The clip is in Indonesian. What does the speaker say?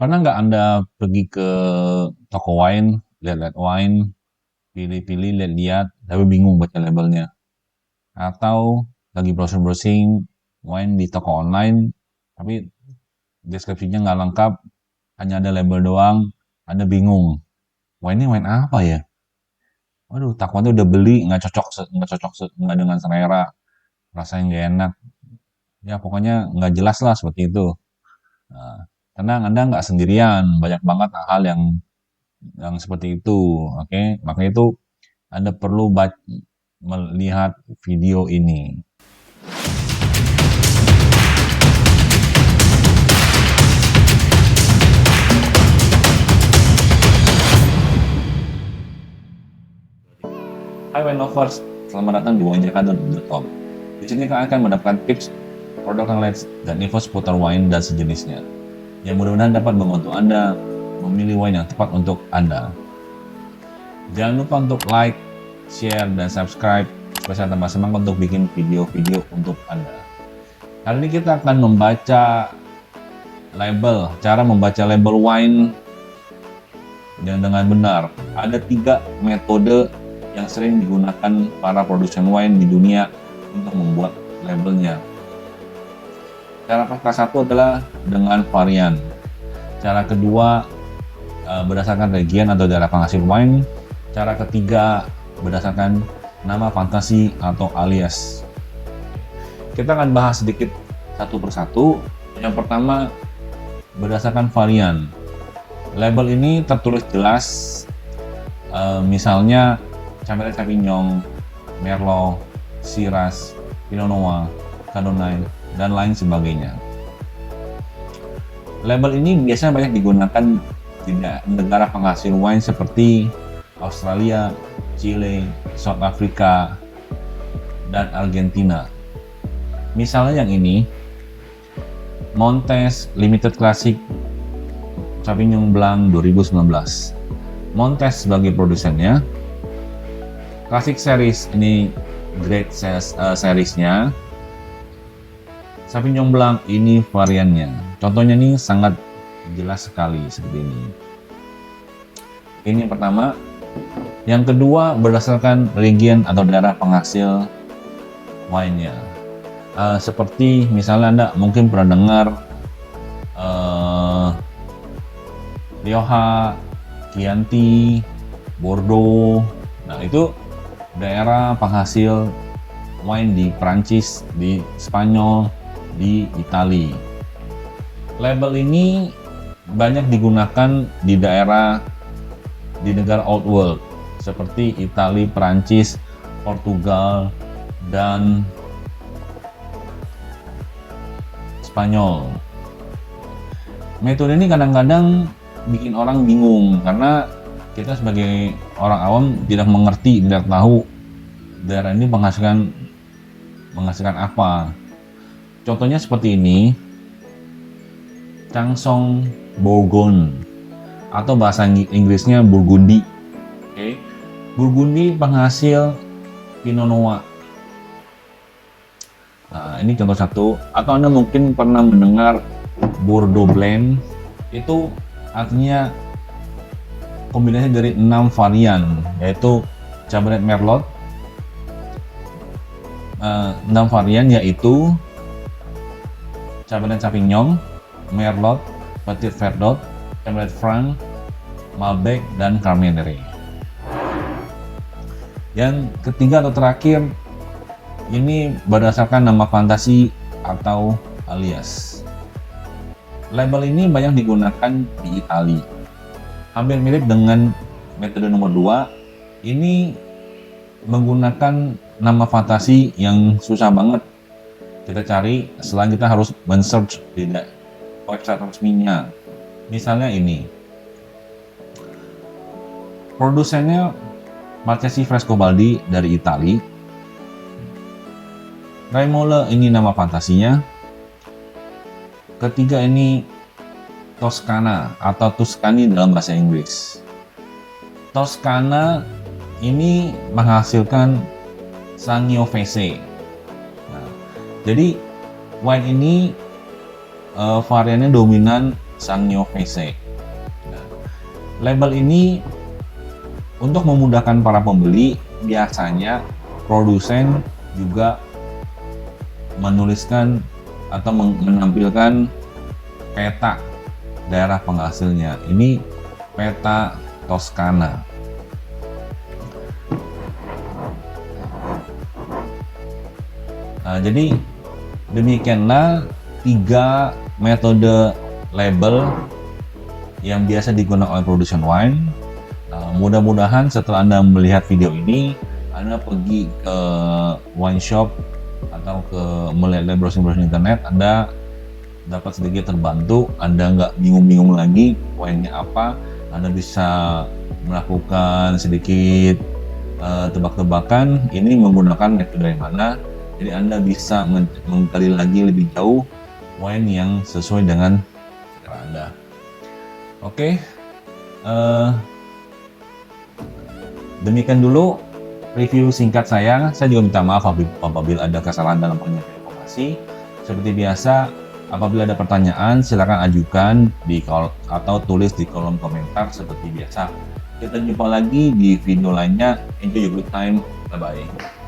Pernah nggak Anda pergi ke toko wine, lihat-lihat wine, pilih-pilih, lihat-lihat, tapi bingung baca labelnya? Atau lagi browsing-browsing wine di toko online, tapi deskripsinya nggak lengkap, hanya ada label doang, Anda bingung. Wine ini wine apa ya? Waduh, takutnya udah beli nggak dengan selera, rasanya nggak enak. Ya pokoknya nggak jelas lah seperti itu. Nah, tenang, Anda nggak sendirian, banyak banget hal yang seperti itu, oke? Makanya itu Anda perlu melihat video ini. Hai wine lovers, selamat datang di winejakarta.com. Di sini kalian akan mendapatkan tips, produk knowledge, dan info seputar wine dan sejenisnya, yang mudah-mudahan dapat membantu Anda memilih wine yang tepat untuk Anda. Jangan lupa untuk like, share, dan subscribe supaya saya tambah semangat untuk bikin video-video untuk Anda. Kali ini kita akan membaca label, cara membaca label wine yang dengan benar. Ada 3 metode yang sering digunakan para produsen wine di dunia untuk membuat labelnya. Cara satu adalah dengan varian. Cara kedua berdasarkan region atau daerah penghasil wine. Cara ketiga berdasarkan nama fantasi atau alias. Kita akan bahas sedikit satu persatu. Yang pertama, berdasarkan varian. Label ini tertulis jelas, misalnya Cabernet Sauvignon, Merlot, Shiraz, Pinot Noir, Chardonnay, dan lain sebagainya. Label ini biasanya banyak digunakan di negara penghasil wine seperti Australia, Chile, South Africa, dan Argentina. Misalnya yang ini, Montes Limited Classic Sauvignon Blanc 2019. Montes sebagai produsennya. Classic Series ini Great Seriesnya. Sauvignon Blanc ini variannya. Contohnya ini sangat jelas sekali seperti ini. Ini yang pertama. Yang kedua berdasarkan region atau daerah penghasil wine-nya. Seperti misalnya Anda mungkin pernah dengar Rioja, Chianti, Bordeaux. Nah, itu daerah penghasil wine di Prancis, di Spanyol, di Italia. Label ini banyak digunakan di negara Old World seperti Italia, Prancis, Portugal, dan Spanyol. Metode ini kadang-kadang bikin orang bingung karena kita sebagai orang awam tidak mengerti, tidak tahu daerah ini menghasilkan apa. Contohnya seperti ini, Changsong Bourgogne atau bahasa Inggrisnya Burgundy. Oke. Burgundy penghasil Pinot Noir. Nah, ini contoh satu. Atau Anda mungkin pernah mendengar Bordeaux Blend. Itu artinya kombinasi dari 6 varian, yaitu Cabernet Merlot. 6 varian yaitu Cabernet Sauvignon, Merlot, Petit Verdot, Cabernet Franc, Malbec, dan Carmenere. Yang ketiga atau terakhir, ini berdasarkan nama fantasi atau alias. Label ini banyak digunakan di Italia. Hampir mirip dengan metode nomor 2. Ini menggunakan nama fantasi yang susah banget kita cari selain kita harus men-search di website resminya. Misalnya ini. Produsennya Marchesi Frescobaldi dari Italia. Raimole ini nama fantasinya. Ketiga ini Toscana atau Tuscany dalam bahasa Inggris. Toscana ini menghasilkan Sangiovese. Nah, jadi wine ini variannya dominan Sangiovese. Nah, label ini untuk memudahkan para pembeli, biasanya produsen juga menuliskan atau menampilkan peta daerah penghasilnya. Ini peta Toscana. Nah, jadi demikianlah 3 metode label yang biasa digunakan oleh produsen wine. Mudah-mudahan setelah Anda melihat video ini, Anda pergi ke wine shop atau melihat browsing-browsing internet, Anda dapat sedikit terbantu. Anda nggak bingung-bingung lagi wine-nya apa. Anda bisa melakukan sedikit tebak-tebakan ini menggunakan metode yang mana. Jadi Anda bisa menggali lagi lebih jauh wine yang sesuai dengan selera Anda. Oke, demikian dulu review singkat saya. Saya juga minta maaf apabila ada kesalahan dalam penyampaian informasi. Seperti biasa, apabila ada pertanyaan, silakan ajukan atau tulis di kolom komentar seperti biasa. Kita jumpa lagi di video lainnya. Enjoy your good time. Bye-bye.